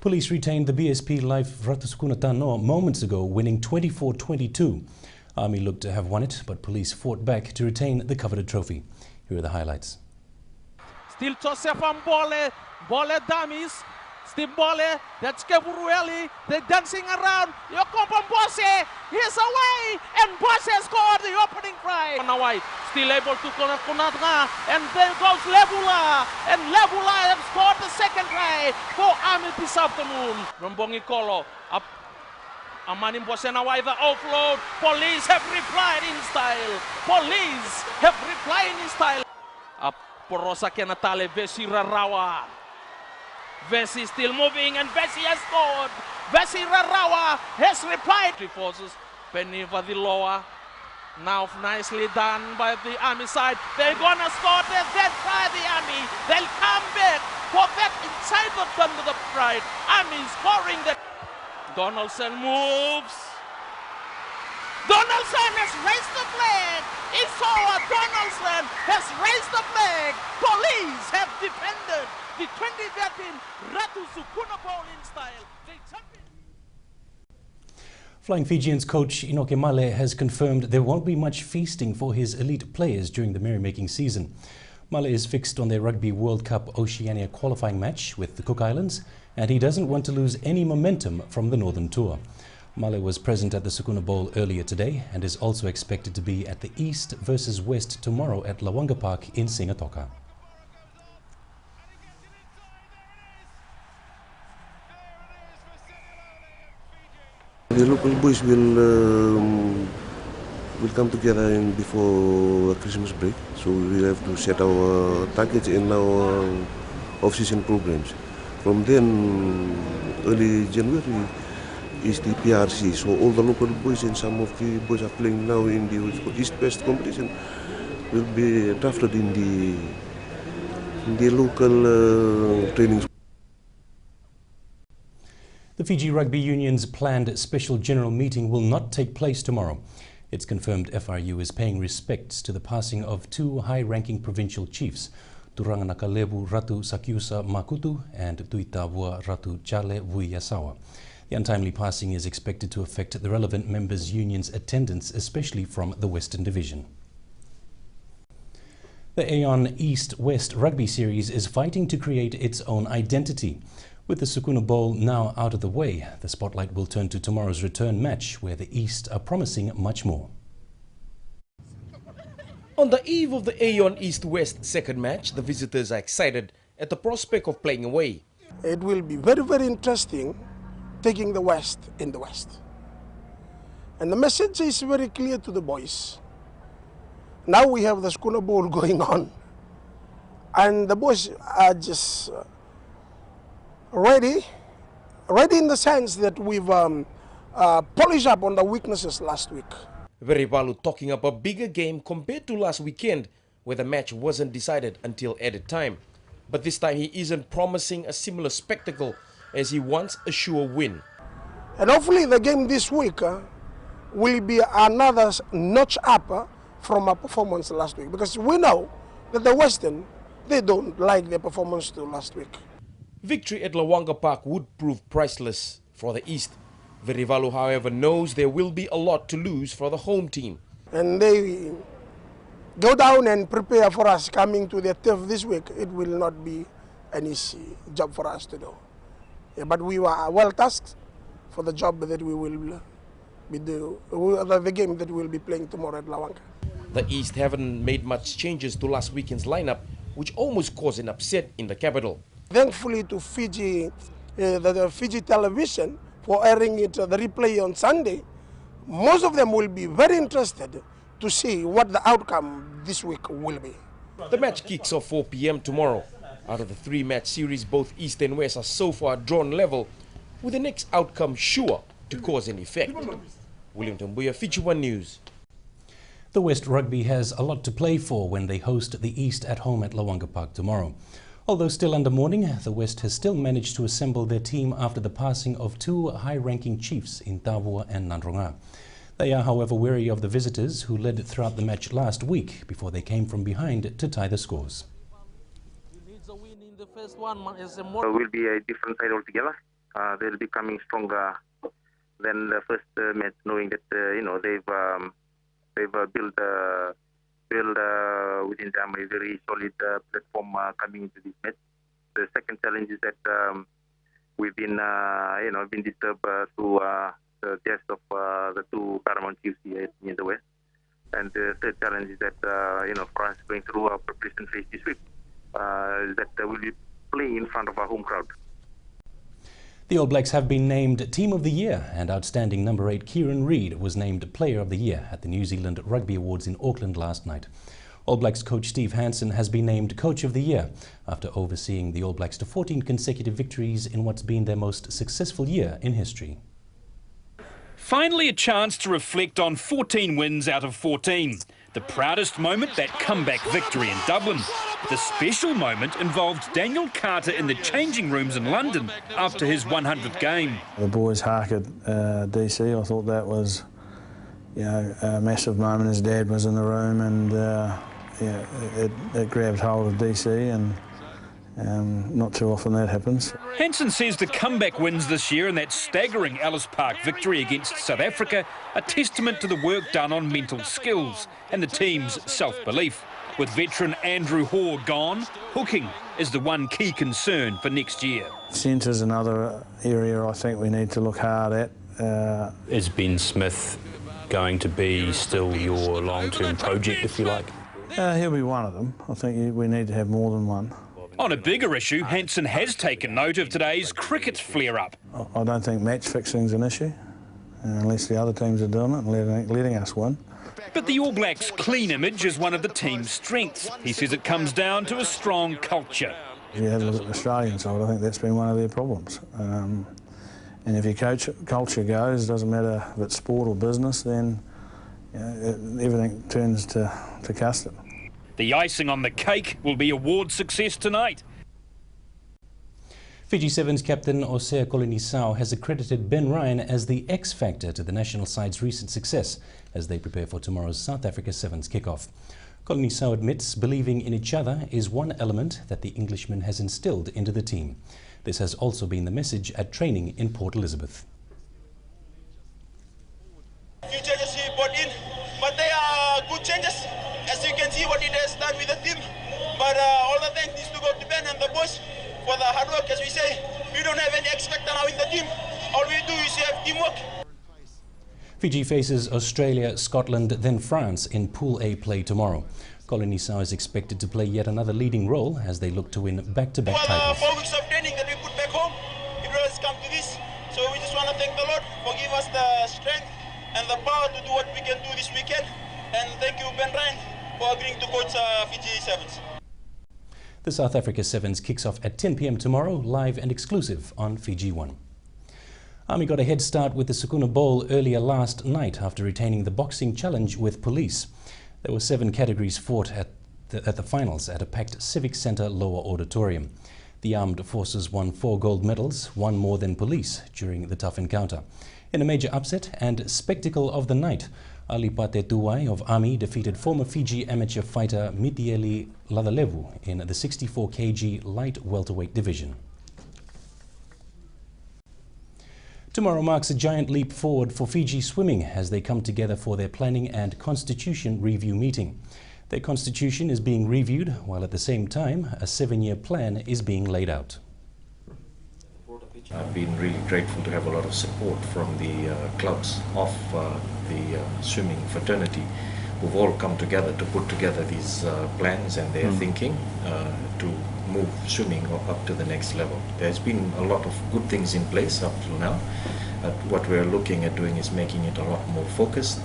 Police retained the BSP Life Ratusukuna Tano moments ago, winning 24-22. Army looked to have won it, but police fought back to retain the coveted trophy. Here are the highlights. Still Josephan Bole dummies. Still Bole, that's Keburueli. They're dancing around. Yokopan Bose, he's away, and Bose scored the opening try. Nawai still able to connect Kunadra, and then goes Lebula, and Lebula have scored the second try for Army this afternoon. Rombongi Kolo up. Amanim Bose Nawai the offload. Police have replied in style. Police have replied in style. Up Porosa Kenatale Vesira Rawa. Vessi still moving, and Vessi has scored. Vessi Rarawa has replied. Three forces, Penny Vadiloa. Now nicely done by the Army side. They're gonna score their dead try, the Army. They'll come back for that inside the thunder the pride. Army scoring that. Donaldson moves. Donaldson has raised the flag. Isoa Donaldson has raised the flag. Police have defended the 2013 Ratu Sukuna Bowl in style. They champion. Flying Fijians coach Inoke Male has confirmed there won't be much feasting for his elite players during the merrymaking season. Male is fixed on their Rugby World Cup Oceania qualifying match with the Cook Islands, and he doesn't want to lose any momentum from the Northern Tour. Male was present at the Sukuna Bowl earlier today and is also expected to be at the East versus West tomorrow at Lawanga Park in Singatoka. The local boys will come together before Christmas break, so we have to set our targets in our off-season programs. From then, early January is the PRC, so all the local boys and some of the boys are playing now in the East-West competition will be drafted in the local trainings. The Fiji Rugby Union's planned special general meeting will not take place tomorrow. It's confirmed FRU is paying respects to the passing of two high-ranking provincial chiefs, Turanganakalebu Ratu Sakyusa Makutu and Tuitavua Ratu Chale Vuyasawa. The untimely passing is expected to affect the relevant members' union's attendance, especially from the Western Division. The Aeon East-West Rugby Series is fighting to create its own identity. With the Sukuna Bowl now out of the way, the spotlight will turn to tomorrow's return match, where the East are promising much more. On the eve of the Aeon East-West second match, the visitors are excited at the prospect of playing away. It will be very, very interesting taking the West in the West. And the message is very clear to the boys. Now we have the Sukuna Bowl going on, and the boys are just ready in the sense that we've polished up on the weaknesses last week. Verivalu talking up a bigger game compared to last weekend, where the match wasn't decided until added time. But this time he isn't promising a similar spectacle, as he wants a sure win. And hopefully the game this week will be another notch up from our performance last week, because we know that the Western, they don't like their performance to last week. Victory at Lawanga Park would prove priceless for the East. Verivalu, however, knows there will be a lot to lose for the home team. And they go down and prepare for us coming to the turf this week. It will not be an easy job for us to do. Yeah, but we were well tasked for the job that we will be doing, the game that we will be playing tomorrow at Lawanga. The East haven't made much changes to last weekend's lineup, which almost caused an upset in the capital. Thankfully to Fiji, the Fiji television for airing it, the replay on Sunday, most of them will be very interested to see what the outcome this week will be. The match kicks off 4 p.m. tomorrow. Out of the three-match series, both East and West are so far drawn level, with the next outcome sure to cause an effect. William Tambuya, Fiji One News. The West Rugby has a lot to play for when they host the East at home at Lawanga Park tomorrow. Although still under mourning, the West has still managed to assemble their team after the passing of two high-ranking chiefs in Tavua and Nandronga. They are, however, wary of the visitors who led throughout the match last week before they came from behind to tie the scores. He needs a win in the first one. It will be a different side altogether. they'll be coming stronger than the first match, knowing that they've built within them a very solid platform coming into this match. The second challenge is that we've been disturbed through the deaths of the two paramount chiefs here in the West. And the third challenge is that for us going through our preparation phase this week, that we'll be playing in front of our home crowd. The All Blacks have been named Team of the Year, and outstanding number 8 Kieran Reid was named Player of the Year at the New Zealand Rugby Awards in Auckland last night. All Blacks coach Steve Hansen has been named Coach of the Year after overseeing the All Blacks to 14 consecutive victories in what's been their most successful year in history. Finally a chance to reflect on 14 wins out of 14. The proudest moment, that comeback victory in Dublin. The special moment involved Daniel Carter in the changing rooms in London after his 100th game. The boys hark at DC. I thought that was, a massive moment. His dad was in the room, and it grabbed hold of DC, and not too often that happens. Hansen says the comeback wins this year and that staggering Ellis Park victory against South Africa a testament to the work done on mental skills and the team's self-belief. With veteran Andrew Hoare gone, hooking is the one key concern for next year. Centre's another area I think we need to look hard at. Is Ben Smith going to be still your long-term project, if you like? He'll be one of them. I think we need to have more than one. On a bigger issue, Hansen has taken note of today's cricket flare-up. I don't think match fixing's an issue, unless the other teams are doing it and letting us win. But the All Blacks' clean image is one of the team's strengths. He says it comes down to a strong culture. If you have a look at the Australian side, I think that's been one of their problems. And if your culture goes, doesn't matter if it's sport or business, then everything turns to custom. The icing on the cake will be award success tonight. Fiji Sevens captain Osea Kolonisau has accredited Ben Ryan as the X factor to the national side's recent success as they prepare for tomorrow's South Africa Sevens kickoff. Kolonisau admits believing in each other is one element that the Englishman has instilled into the team. This has also been the message at training in Port Elizabeth. Few changes he brought in, but they are good changes. As you can see what it has done with the team. But all the thanks needs to go to Ben and the boys for the hard work. As we say, we don't have any X factor now in the team. All we do is have teamwork. Fiji faces Australia, Scotland, then France in Pool A play tomorrow. Kolonisau is expected to play yet another leading role as they look to win back-to-back titles. For the 4 weeks of training that we put back home, it has come to this. So we just want to thank the Lord for giving us the strength and the power to do what we can do this weekend. And thank you, Ben Ryan, for agreeing to coach Fiji Sevens. The South Africa Sevens kicks off at 10 p.m. tomorrow, live and exclusive on Fiji One. Army got a head start with the Sukuna Bowl earlier last night after retaining the boxing challenge with police. There were 7 categories fought at the finals at a packed Civic Centre lower auditorium. The armed forces won 4 gold medals, 1 more than police, during the tough encounter. In a major upset and spectacle of the night, Ali Pate Tuwai of Army defeated former Fiji amateur fighter Mitieli Ladalevu in the 64 kg light welterweight division. Tomorrow marks a giant leap forward for Fiji swimming as they come together for their planning and constitution review meeting. Their constitution is being reviewed while at the same time a 7-year plan is being laid out. I've been really grateful to have a lot of support from the clubs of the swimming fraternity who've all come together to put together these plans and their thinking to move swimming up to the next level. There's been a lot of good things in place up till now. What we're looking at doing is making it a lot more focused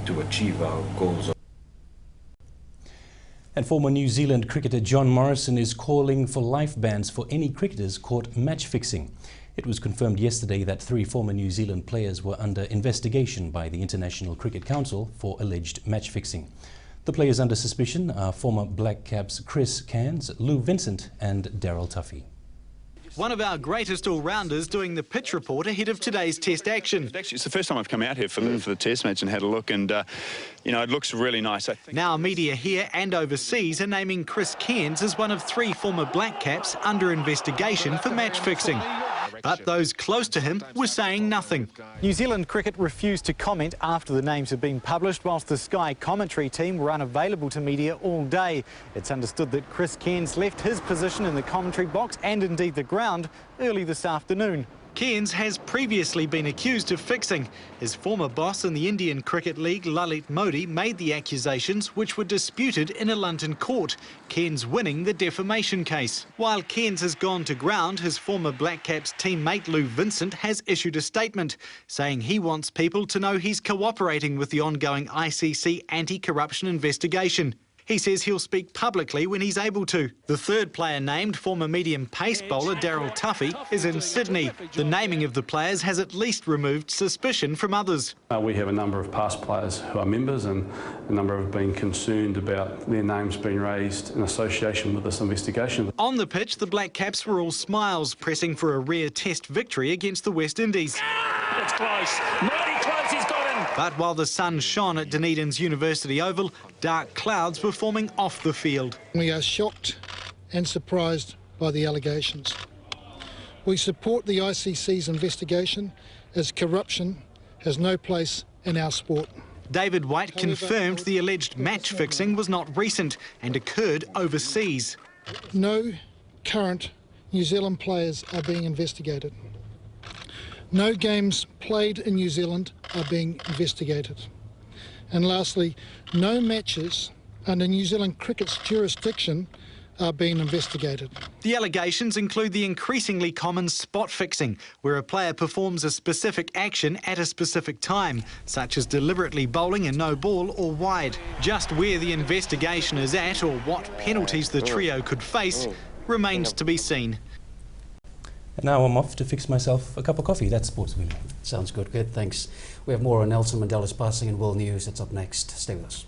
to achieve our goals. And former New Zealand cricketer John Morrison is calling for life bans for any cricketers caught match fixing. It was confirmed yesterday that 3 former New Zealand players were under investigation by the International Cricket Council for alleged match fixing. The players under suspicion are former Black Caps Chris Cairns, Lou Vincent and Daryl Tuffy. one of our greatest all-rounders doing the pitch report ahead of today's Test action. Actually, it's the first time I've come out here for the Test match and had a look, and you know, it looks really nice. Now media here and overseas are naming Chris Cairns as one of 3 former Black Caps under investigation for match fixing. But those close to him were saying nothing. New Zealand Cricket refused to comment after the names had been published, whilst the Sky commentary team were unavailable to media all day. It's understood that Chris Cairns left his position in the commentary box and indeed the ground early this afternoon. Cairns has previously been accused of fixing. His former boss in the Indian Cricket League, Lalit Modi, made the accusations, which were disputed in a London court, Cairns winning the defamation case. While Cairns has gone to ground, his former Black Caps teammate Lou Vincent has issued a statement saying he wants people to know he's cooperating with the ongoing ICC anti-corruption investigation. He says he'll speak publicly when he's able to. The third player named, former medium pace bowler Daryl Tuffy, is in Sydney. The naming of the players has at least removed suspicion from others. We have a number of past players who are members, and a number have been concerned about their names being raised in association with this investigation. On the pitch, the Black Caps were all smiles, pressing for a rare Test victory against the West Indies. It's close. Mighty close, he's got him. But while the sun shone at Dunedin's University Oval, dark clouds were forming off the field. We are shocked and surprised by the allegations. We support the ICC's investigation, as corruption has no place in our sport. David White confirmed the alleged match fixing was not recent and occurred overseas. No current New Zealand players are being investigated. No games played in New Zealand are being investigated. And lastly, no matches under New Zealand cricket's jurisdiction are being investigated. The allegations include the increasingly common spot fixing, where a player performs a specific action at a specific time, such as deliberately bowling a no ball or wide. Just where the investigation is at or what penalties the trio could face remains to be seen. And now I'm off to fix myself a cup of coffee. That's Sports Week. Sounds good, thanks. We have more on Nelson Mandela's passing and world news. That's up next. Stay with us.